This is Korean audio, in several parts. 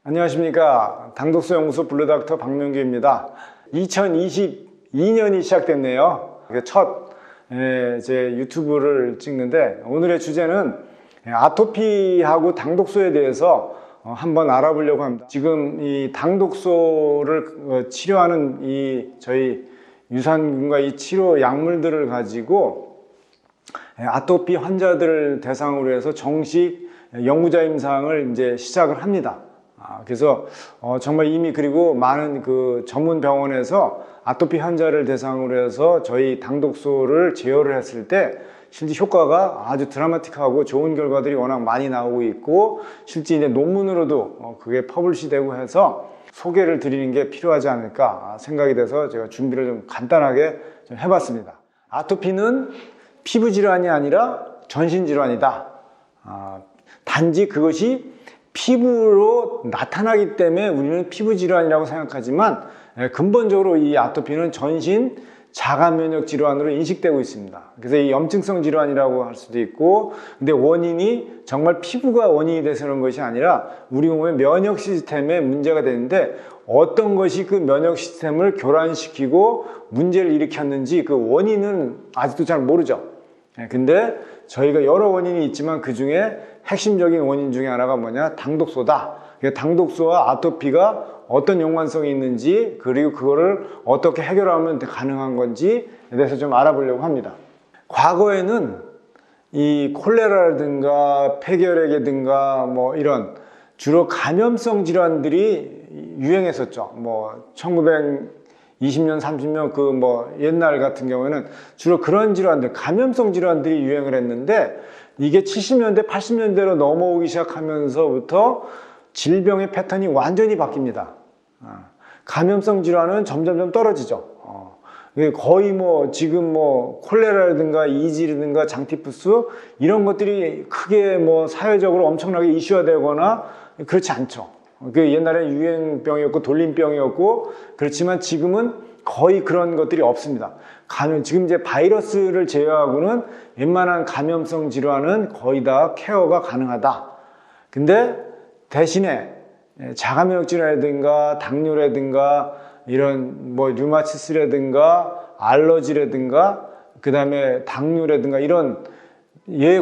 안녕하십니까. 당독소 연구소 블루닥터 박명규입니다. 2022년이 시작됐네요. 첫 제 유튜브를 찍는데 오늘의 주제는 아토피하고 당독소에 대해서 한번 알아보려고 합니다. 지금 이 당독소를 치료하는 저희 유산균과 이 치료 약물들을 가지고 아토피 환자들을 대상으로 해서 정식 연구자 임상을 이제 시작을 합니다. 그래서 정말 이미 그리고 많은 그 전문 병원에서 아토피 환자를 대상으로 해서 저희 당독소를 제어를 했을 때 실제 효과가 아주 드라마틱하고 좋은 결과들이 워낙 많이 나오고 있고, 실제 이제 논문으로도 그게 퍼블리시되고 해서 소개를 드리는 게 필요하지 않을까 생각이 돼서 제가 준비를 좀 간단하게 좀 해봤습니다. 아토피는 피부 질환이 아니라 전신 질환이다. 단지 그것이 피부로 나타나기 때문에 우리는 피부 질환이라고 생각하지만 근본적으로 이 아토피는 전신 자가 면역 질환으로 인식되고 있습니다. 그래서 이 염증성 질환이라고 할 수도 있고, 근데 원인이 정말 피부가 원인이 돼서 그런 것이 아니라 우리 몸의 면역 시스템에 문제가 되는데, 어떤 것이 그 면역 시스템을 교란시키고 문제를 일으켰는지 그 원인은 아직도 잘 모르죠. 근데 저희가 여러 원인이 있지만 그 중에 핵심적인 원인 중에 하나가 뭐냐? 당독소다. 당독소와 아토피가 어떤 연관성이 있는지, 그리고 그거를 어떻게 해결하면 가능한 건지에 대해서 좀 알아보려고 합니다. 과거에는 이 콜레라라든가 폐결핵이든가 뭐 이런 주로 감염성 질환들이 유행했었죠. 뭐 1920년, 30년 그 뭐 옛날 같은 경우에는 주로 그런 질환들, 감염성 질환들이 유행을 했는데, 이게 70년대, 80년대로 넘어오기 시작하면서부터 질병의 패턴이 완전히 바뀝니다. 감염성 질환은 점점 떨어지죠. 거의 뭐 지금 뭐 콜레라라든가 이지라든가 장티푸스 이런 것들이 크게 뭐 사회적으로 엄청나게 이슈화되거나 그렇지 않죠. 그 옛날에 유행병이었고 돌림병이었고, 그렇지만 지금은 거의 그런 것들이 없습니다. 지금 이제 바이러스를 제외하고는 웬만한 감염성 질환은 거의 다 케어가 가능하다. 근데 대신에 자가면역 질환이라든가 당뇨라든가 이런 뭐 류마티스라든가 알러지라든가 그 다음에 당뇨라든가 이런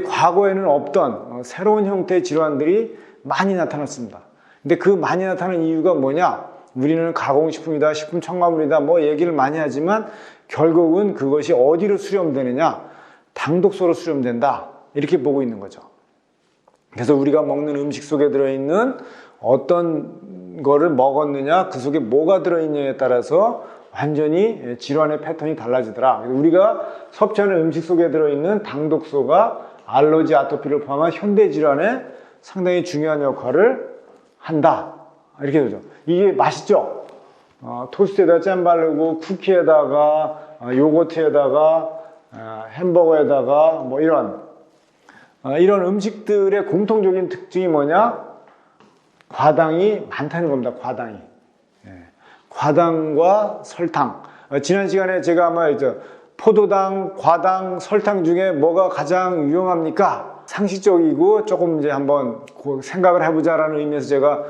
과거에는 없던 새로운 형태의 질환들이 많이 나타났습니다. 근데 그 많이 나타나는 이유가 뭐냐? 우리는 가공식품이다, 식품 첨가물이다 뭐 얘기를 많이 하지만 결국은 그것이 어디로 수렴되느냐? 당독소로 수렴된다, 이렇게 보고 있는 거죠. 그래서 우리가 먹는 음식 속에 들어있는 어떤 거를 먹었느냐, 그 속에 뭐가 들어있느냐에 따라서 완전히 질환의 패턴이 달라지더라. 우리가 섭취하는 음식 속에 들어있는 당독소가 알러지, 아토피를 포함한 현대 질환에 상당히 중요한 역할을 한다, 이렇게 되죠. 이게 맛있죠? 토스트에다 잼 바르고 쿠키에다가 요거트에다가 햄버거에다가 뭐 이런 음식들의 공통적인 특징이 뭐냐? 과당이 많다는 겁니다. 과당과 설탕. 지난 시간에 제가 아마 포도당, 과당, 설탕 중에 뭐가 가장 유용합니까? 상식적이고 조금 이제 한번 생각을 해보자라는 의미에서 제가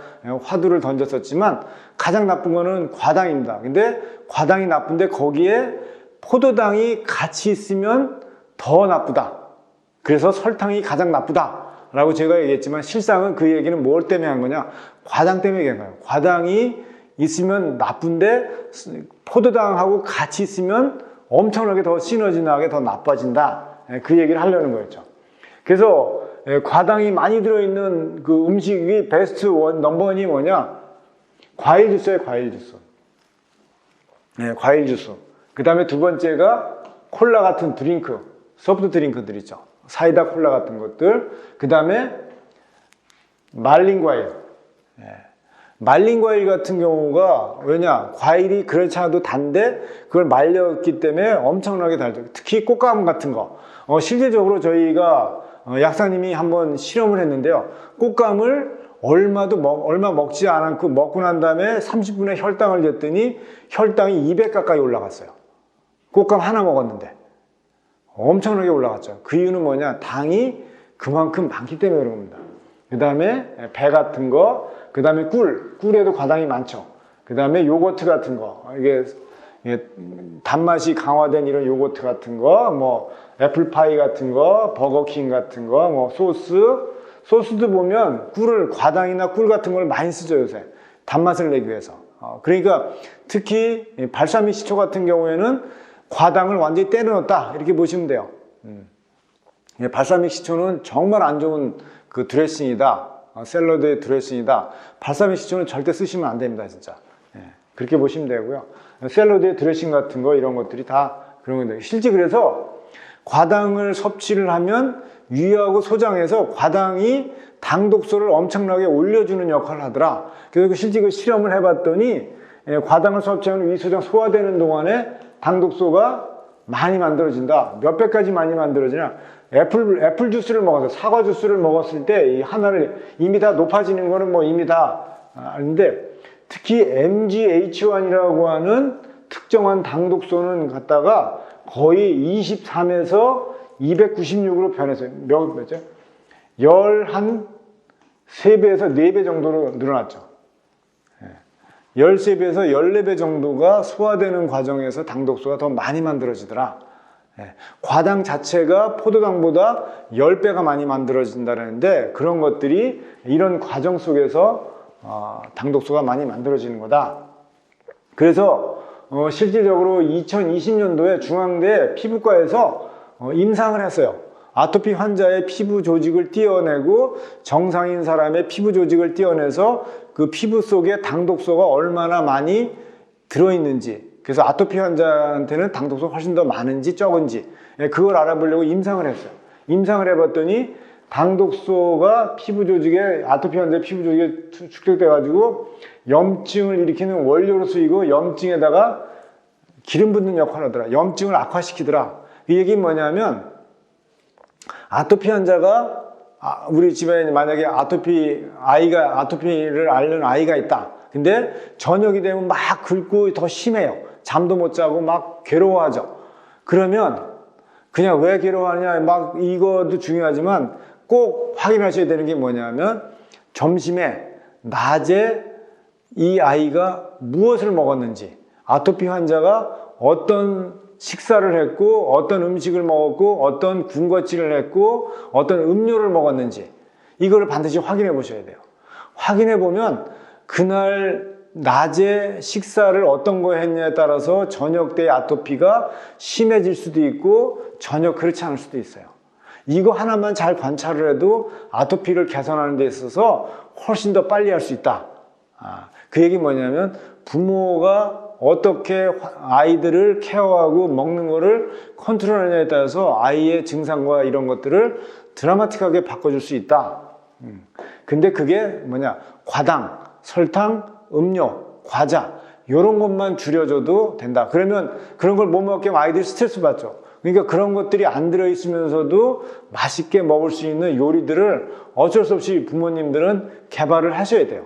화두를 던졌었지만, 가장 나쁜 거는 과당입니다. 근데 과당이 나쁜데 거기에 포도당이 같이 있으면 더 나쁘다. 그래서 설탕이 가장 나쁘다 라고 제가 얘기했지만, 실상은 그 얘기는 뭘 때문에 한 거냐? 과당 때문에 얘기한 거예요. 과당이 있으면 나쁜데 포도당하고 같이 있으면 엄청나게 더 시너지 나게 더 나빠진다, 그 얘기를 하려는 거였죠. 그래서 과당이 많이 들어있는 그 음식이 베스트 넘버원이 뭐냐? 과일 주스예요. 과일 주스. 그 다음에 두 번째가 콜라 같은 드링크, 소프트 드링크들 있죠. 사이다, 콜라 같은 것들. 그 다음에 말린 과일. 말린 과일 같은 경우가 왜냐? 과일이 그렇지 않아도 단데 그걸 말렸기 때문에 엄청나게 달죠. 특히 꽃감 같은 거. 실제적으로 저희가 약사님이 한번 실험을 했는데요. 꽃감을 얼마 먹지 않고 먹고 난 다음에 30분에 혈당을 쟀더니 혈당이 200 가까이 올라갔어요. 꽃감 하나 먹었는데. 엄청나게 올라갔죠. 그 이유는 뭐냐? 당이 그만큼 많기 때문에 그런 겁니다. 그 다음에 배 같은 거, 그 다음에 꿀에도 과당이 많죠. 그 다음에 요거트 같은 거, 이게 단맛이 강화된 이런 요거트 같은 거, 뭐 애플파이 같은 거, 버거킹 같은 거, 뭐 소스도 보면 과당이나 꿀 같은 걸 많이 쓰죠, 요새. 단맛을 내기 위해서. 그러니까 특히 발사믹 식초 같은 경우에는 과당을 완전히 때려넣었다, 이렇게 보시면 돼요. 발사믹 식초는 정말 안 좋은 그 드레싱이다. 샐러드의 드레싱이다. 발사믹 식초는 절대 쓰시면 안 됩니다, 진짜. 그렇게 보시면 되고요. 샐러드의 드레싱 같은 거, 이런 것들이 다 그런 건데, 실제 그래서 과당을 섭취를 하면 위하고 소장해서 과당이 당독소를 엄청나게 올려주는 역할을 하더라. 그래서 실제 그 실험을 해봤더니 과당을 섭취하면 위, 소장 소화되는 동안에 당독소가 많이 만들어진다. 몇 배까지 많이 만들어지냐. 애플 주스를 먹어서, 사과 주스를 먹었을 때 이 하나를 이미 다 높아지는 거는 뭐 이미 다 아는데, 특히 MGH1이라고 하는 특정한 당독소는 갖다가 거의 23에서 296으로 변했어요. 몇죠? 13배에서 4배 정도로 늘어났죠. 13배에서 14배 정도가 소화되는 과정에서 당독소가 더 많이 만들어지더라. 과당 자체가 포도당보다 10배가 많이 만들어진다는데, 그런 것들이 이런 과정 속에서 당독소가 많이 만들어지는 거다. 그래서 실질적으로 2020년도에 중앙대 피부과에서 임상을 했어요. 아토피 환자의 피부 조직을 띄어내고 정상인 사람의 피부 조직을 띄어내서 그 피부 속에 당독소가 얼마나 많이 들어있는지, 그래서 아토피 환자한테는 당독소가 훨씬 더 많은지 적은지 그걸 알아보려고 임상을 했어요. 임상을 해봤더니 당독소가 피부 조직에, 아토피 환자의 피부 조직에 축적돼 가지고 염증을 일으키는 원료로 쓰이고 염증에다가 기름 붓는 역할을 하더라. 염증을 악화시키더라. 이 얘기는 뭐냐면, 아토피 환자가, 우리 집에 만약에 아토피를 앓는 아이가 있다. 근데 저녁이 되면 막 긁고 더 심해요. 잠도 못 자고 막 괴로워하죠. 그러면 그냥 왜 괴로워하느냐, 막 이것도 중요하지만 꼭 확인하셔야 되는 게 뭐냐면, 점심에, 낮에 이 아이가 무엇을 먹었는지, 아토피 환자가 어떤 식사를 했고, 어떤 음식을 먹었고, 어떤 군것질을 했고, 어떤 음료를 먹었는지, 이거를 반드시 확인해 보셔야 돼요. 확인해 보면 그날 낮에 식사를 어떤 거 했냐에 따라서 저녁 때 아토피가 심해질 수도 있고 전혀 그렇지 않을 수도 있어요. 이거 하나만 잘 관찰을 해도 아토피를 개선하는 데 있어서 훨씬 더 빨리 할 수 있다. 그 얘기 뭐냐면, 부모가 어떻게 아이들을 케어하고 먹는 거를 컨트롤하느냐에 따라서 아이의 증상과 이런 것들을 드라마틱하게 바꿔줄 수 있다. 근데 그게 뭐냐, 과당, 설탕, 음료, 과자 이런 것만 줄여줘도 된다. 그러면 그런 걸 못 먹게 하면 아이들이 스트레스 받죠. 그러니까 그런 것들이 안 들어있으면서도 맛있게 먹을 수 있는 요리들을 어쩔 수 없이 부모님들은 개발을 하셔야 돼요.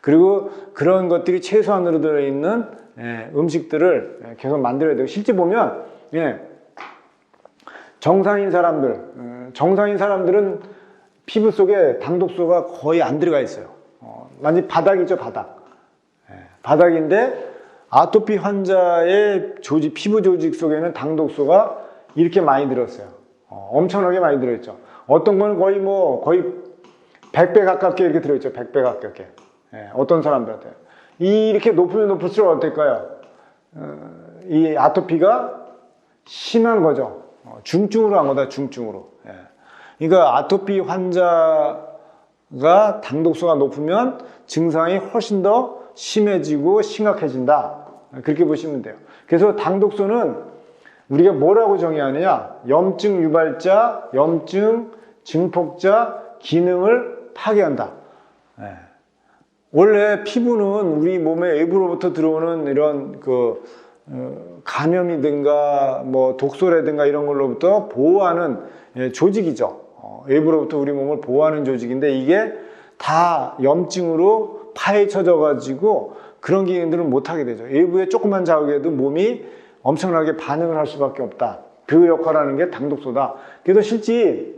그리고 그런 것들이 최소한으로 들어있는 음식들을 계속 만들어야 되고, 실제 보면 정상인 사람들은 피부 속에 당독소가 거의 안 들어가 있어요. 완전 바닥이죠, 바닥. 바닥인데 아토피 환자의 피부 조직 속에는 당독소가 이렇게 많이 들었어요. 엄청나게 많이 들어있죠. 어떤 건 거의 100배 가깝게 이렇게 들어있죠. 100배 가깝게. 어떤 사람들한테. 이렇게 높으면 높을수록 어떨까요? 이 아토피가 심한 거죠. 중증으로 한 거다, 중증으로. 그러니까 아토피 환자가 당독소가 높으면 증상이 훨씬 더 심해지고 심각해진다. 그렇게 보시면 돼요. 그래서 당독소는 우리가 뭐라고 정의하느냐? 염증 유발자, 염증 증폭자, 기능을 파괴한다. 원래 피부는 우리 몸의 외부로부터 들어오는 이런 감염이든가 뭐 독소라든가 이런 걸로부터 보호하는 조직이죠. 외부로부터 우리 몸을 보호하는 조직인데, 이게 다 염증으로 파헤쳐져 가지고 그런 기능들은 못하게 되죠. 외부에 조그만 자극에도 몸이 엄청나게 반응을 할 수밖에 없다. 그 역할을 하는 게 당독소다. 그래서 실제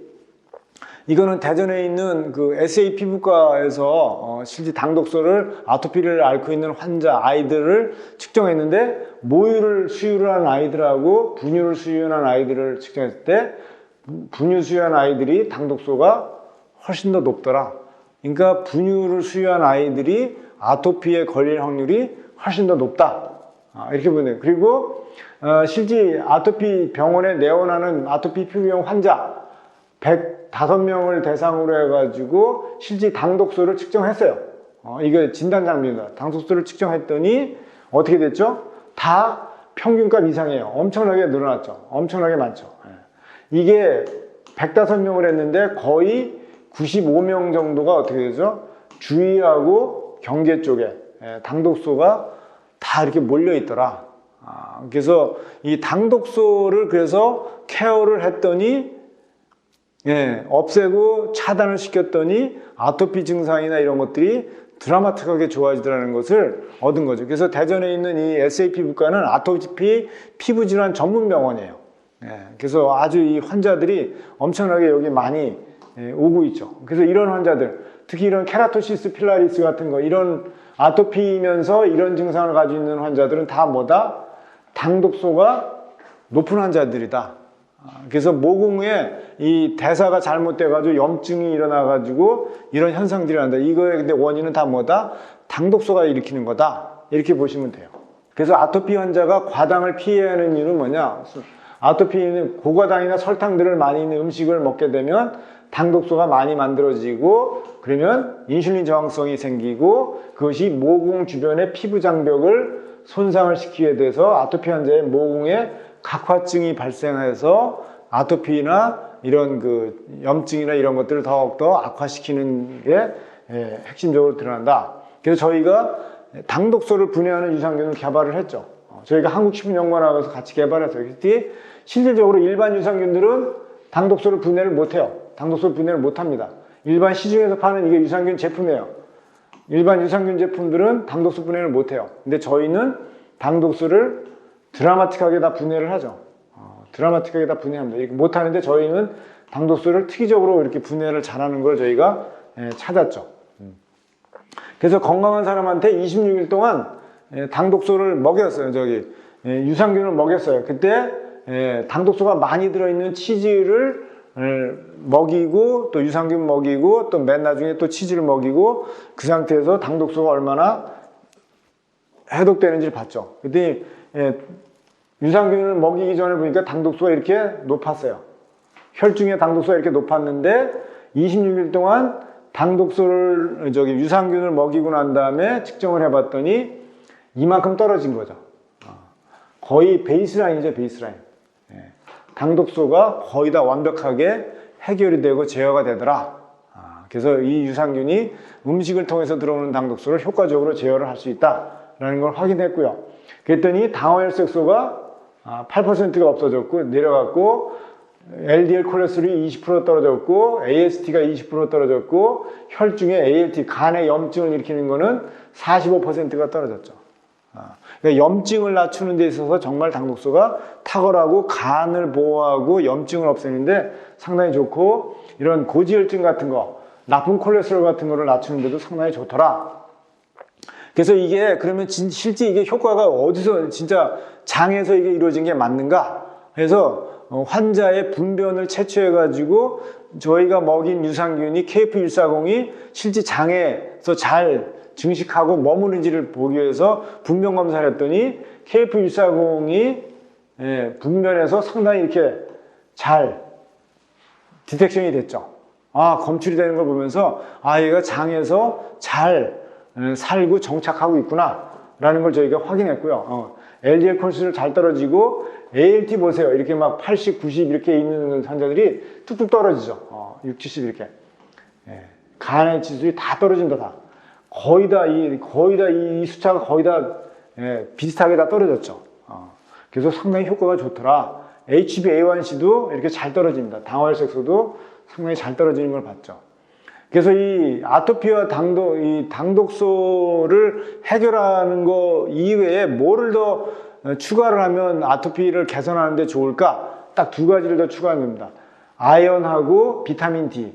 이거는 대전에 있는 그 SA 피부과에서 실제 당독소를 아토피를 앓고 있는 환자 아이들을 측정했는데 모유를 수유를 한 아이들하고 분유를 수유한 아이들을 측정했을 때 분유 수유한 아이들이 당독소가 훨씬 더 높더라. 그러니까 분유를 수유한 아이들이 아토피에 걸릴 확률이 훨씬 더 높다. 이렇게 보네요. 그리고 실제 아토피 병원에 내원하는 아토피 피부병 환자 105명을 대상으로 해가지고 실제 당독소를 측정했어요. 이게 진단 장비입니다. 당독소를 측정했더니 어떻게 됐죠? 다 평균값 이상이에요. 엄청나게 늘어났죠. 엄청나게 많죠. 이게 105명을 했는데 거의 95명 정도가 어떻게 되죠? 주위하고 경계 쪽에 당독소가 다 이렇게 몰려 있더라. 그래서 이 당독소를 그래서 케어를 했더니 없애고 차단을 시켰더니 아토피 증상이나 이런 것들이 드라마틱하게 좋아지더라는 것을 얻은 거죠. 그래서 대전에 있는 이 SA 피부과는 아토피 피부질환 전문 병원이에요. 그래서 아주 이 환자들이 엄청나게 여기 많이 오고 있죠. 그래서 이런 환자들, 특히 이런 케라토시스 필라리스 같은 거, 이런 아토피면서 이런 증상을 가지고 있는 환자들은 다 뭐다? 당독소가 높은 환자들이다. 그래서 모공에 이 대사가 잘못돼가지고 염증이 일어나가지고 이런 현상들이 난다. 이거의 근데 원인은 다 뭐다? 당독소가 일으키는 거다. 이렇게 보시면 돼요. 그래서 아토피 환자가 과당을 피해야 하는 이유는 뭐냐? 아토피는 고과당이나 설탕들을 많이 있는 음식을 먹게 되면 당독소가 많이 만들어지고 그러면 인슐린 저항성이 생기고 그것이 모공 주변의 피부 장벽을 손상을 시키게 돼서 아토피 환자의 모공에 각화증이 발생해서 아토피나 이런 그 염증이나 이런 것들을 더욱더 악화시키는 게 핵심적으로 드러난다. 그래서 저희가 당독소를 분해하는 유산균을 개발을 했죠. 저희가 한국식품연구원하고서 같이 개발했어요. 그랬더니 실질적으로 일반 유산균들은 당독소를 분해를 못해요. 당독소 분해를 못합니다. 일반 시중에서 파는 이게 유산균 제품이에요. 일반 유산균 제품들은 당독소 분해를 못해요. 근데 저희는 당독소를 드라마틱하게 다 분해를 하죠. 드라마틱하게 다 분해합니다. 이렇게 못하는데 저희는 당독소를 특이적으로 이렇게 분해를 잘하는 걸 저희가 찾았죠. 그래서 건강한 사람한테 26일 동안 당독소를 먹였어요. 유산균을 먹였어요. 그때 당독소가 많이 들어있는 치즈를 먹이고 또 유산균 먹이고 또 맨 나중에 또 치즈를 먹이고 그 상태에서 당독소가 얼마나 해독되는지를 봤죠. 그때 유산균을 먹이기 전에 보니까 당독소가 이렇게 높았어요. 혈중의 당독소가 이렇게 높았는데 26일 동안 당독소를 유산균을 먹이고 난 다음에 측정을 해봤더니 이만큼 떨어진 거죠. 거의 베이스라인이죠, 베이스라인. 당독소가 거의 다 완벽하게 해결이 되고 제어가 되더라. 그래서 이 유산균이 음식을 통해서 들어오는 당독소를 효과적으로 제어를 할 수 있다라는 걸 확인했고요. 그랬더니 당화혈색소가 8%가 없어졌고 내려갔고 LDL 콜레스테롤이 20% 떨어졌고 AST가 20% 떨어졌고 혈중의 ALT, 간의 염증을 일으키는 거는 45%가 떨어졌죠. 그러니까 염증을 낮추는 데 있어서 정말 당독소가 탁월하고 간을 보호하고 염증을 없애는데 상당히 좋고 이런 고지혈증 같은 거, 나쁜 콜레스테롤 같은 거를 낮추는 데도 상당히 좋더라. 그래서 이게 그러면 실제 이게 효과가 어디서 진짜 장에서 이게 이루어진 게 맞는가? 그래서 환자의 분변을 채취해 가지고 저희가 먹인 유산균이 KF140이 실제 장에서 잘 증식하고 머무는지를 보기 위해서 분변 검사를 했더니 KF140이 분변에서 상당히 이렇게 잘 디텍션이 됐죠. 검출이 되는 걸 보면서 얘가 장에서 잘 살고 정착하고 있구나 라는 걸 저희가 확인했고요. LDL 콜레스테롤 잘 떨어지고 ALT 보세요. 이렇게 막 80, 90 이렇게 있는 환자들이 뚝뚝 떨어지죠. 6, 70 이렇게. 간의 지수들이 다 떨어진다, 다. 거의 다 이 숫자가 거의 다 비슷하게 다 떨어졌죠. 그래서 상당히 효과가 좋더라. HbA1c도 이렇게 잘 떨어집니다. 당화혈색소도 상당히 잘 떨어지는 걸 봤죠. 그래서 이 아토피와 당독소를 해결하는 거 이외에 뭐를 더 추가를 하면 아토피를 개선하는 데 좋을까? 딱 두 가지를 더 추가하는 겁니다. 아연하고 비타민 D.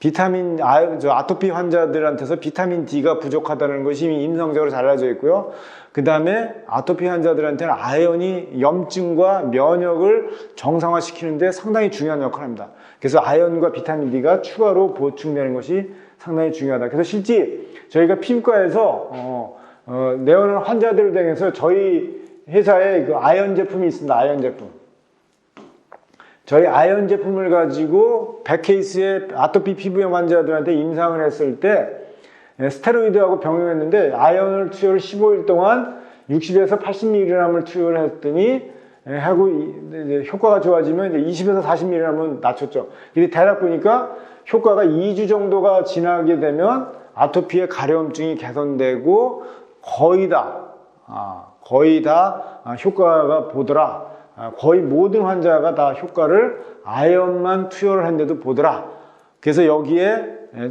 아토피 환자들한테서 비타민 D가 부족하다는 것이 이미 임상적으로 잘 알려져 있고요. 그 다음에 아토피 환자들한테는 아연이 염증과 면역을 정상화시키는데 상당히 중요한 역할을 합니다. 그래서 아연과 비타민 D가 추가로 보충되는 것이 상당히 중요하다. 그래서 실제 저희가 피부과에서 내원하는 환자들을 대해서 저희 회사에 그 아연 제품이 있습니다. 아연 제품. 저희 아연 제품을 가지고 100케이스의 아토피 피부염 환자들한테 임상을 했을 때 스테로이드하고 병용했는데 아연을 투여를 15일 동안 60에서 80mg을 투여를 했더니 하고 효과가 좋아지면 이제 20에서 40mg을 낮췄죠. 근데 대략 보니까 효과가 2주 정도가 지나게 되면 아토피의 가려움증이 개선되고 거의 다 효과가 보더라. 거의 모든 환자가 다 효과를 아연만 투여를 했는데도 보더라. 그래서 여기에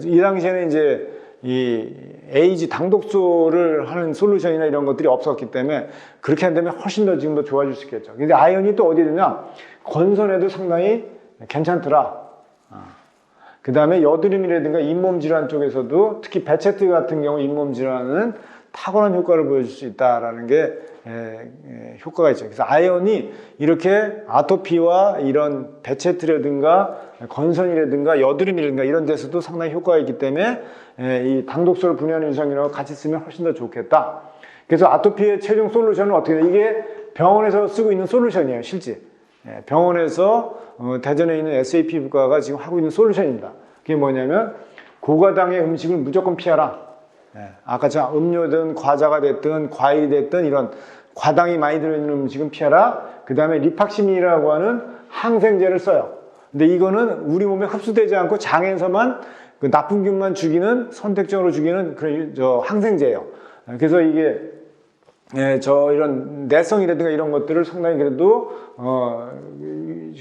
이 당시에는 이제 이 에이지 당독소를 하는 솔루션이나 이런 것들이 없었기 때문에 그렇게 한다면 훨씬 더 지금 더 좋아질 수 있겠죠. 근데 아연이 또 어디에 되냐? 건선에도 상당히 괜찮더라. 그 다음에 여드름이라든가 잇몸 질환 쪽에서도 특히 베체트 같은 경우 잇몸 질환은 탁월한 효과를 보여줄 수 있다라는 게 효과가 있죠. 그래서 아연이 이렇게 아토피와 이런 베체트라든가 건선이라든가 여드름이라든가 이런 데서도 상당히 효과가 있기 때문에 이 당독소를 분해하는 유산균하고 같이 쓰면 훨씬 더 좋겠다. 그래서 아토피의 최종 솔루션은 어떻게 돼요? 이게 병원에서 쓰고 있는 솔루션이에요, 실제. 병원에서 대전에 있는 SAP부과가 지금 하고 있는 솔루션입니다. 그게 뭐냐면 고과당의 음식을 무조건 피하라. 아까처럼 음료든 과자가 됐든 과일이 됐든 이런 과당이 많이 들어있는 음식은 피하라. 그 다음에 리팍시민이라고 하는 항생제를 써요. 근데 이거는 우리 몸에 흡수되지 않고 장에서만 그 나쁜 균만 죽이는, 선택적으로 죽이는 그런 항생제예요. 그래서 이게 이런 내성이라든가 이런 것들을 상당히 그래도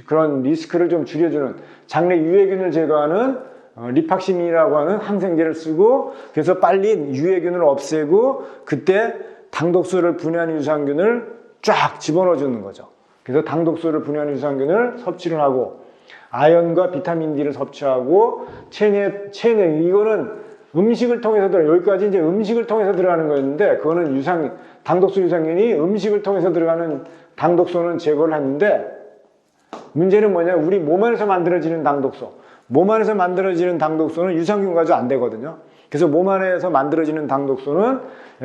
그런 리스크를 좀 줄여주는, 장내 유해균을 제거하는 리팍시민이라고 하는 항생제를 쓰고, 그래서 빨리 유해균을 없애고 그때 당독소를 분해하는 유산균을 쫙 집어넣어 주는 거죠. 그래서 당독소를 분해하는 유산균을 섭취를 하고 아연과 비타민 D를 섭취하고 체내 이거는 음식을 통해서 여기까지 이제 음식을 통해서 들어가는 거였는데, 그거는 당독소 유산균이 음식을 통해서 들어가는 당독소는 제거를 했는데, 문제는 뭐냐, 우리 몸 안에서 만들어지는 당독소. 몸 안에서 만들어지는 당독소는 유산균 가지고 안 되거든요. 그래서 몸 안에서 만들어지는 당독소는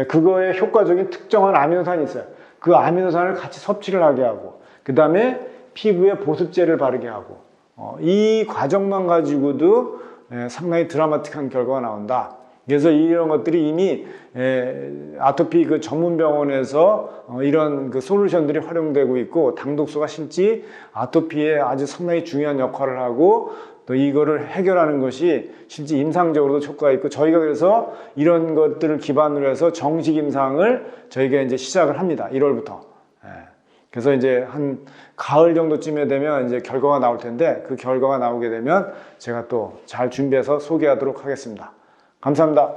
그거에 효과적인 특정한 아미노산이 있어요. 그 아미노산을 같이 섭취를 하게 하고, 그 다음에 피부에 보습제를 바르게 하고, 이 과정만 가지고도 상당히 드라마틱한 결과가 나온다. 그래서 이런 것들이 이미 아토피 그 전문 병원에서 이런 그 솔루션들이 활용되고 있고, 당독소가 실제 아토피에 아주 상당히 중요한 역할을 하고, 또 이거를 해결하는 것이 실제 임상적으로도 효과가 있고, 저희가 그래서 이런 것들을 기반으로 해서 정식 임상을 저희가 이제 시작을 합니다. 1월부터. 그래서 이제 한 가을 정도쯤에 되면 이제 결과가 나올 텐데, 그 결과가 나오게 되면 제가 또 잘 준비해서 소개하도록 하겠습니다. 감사합니다.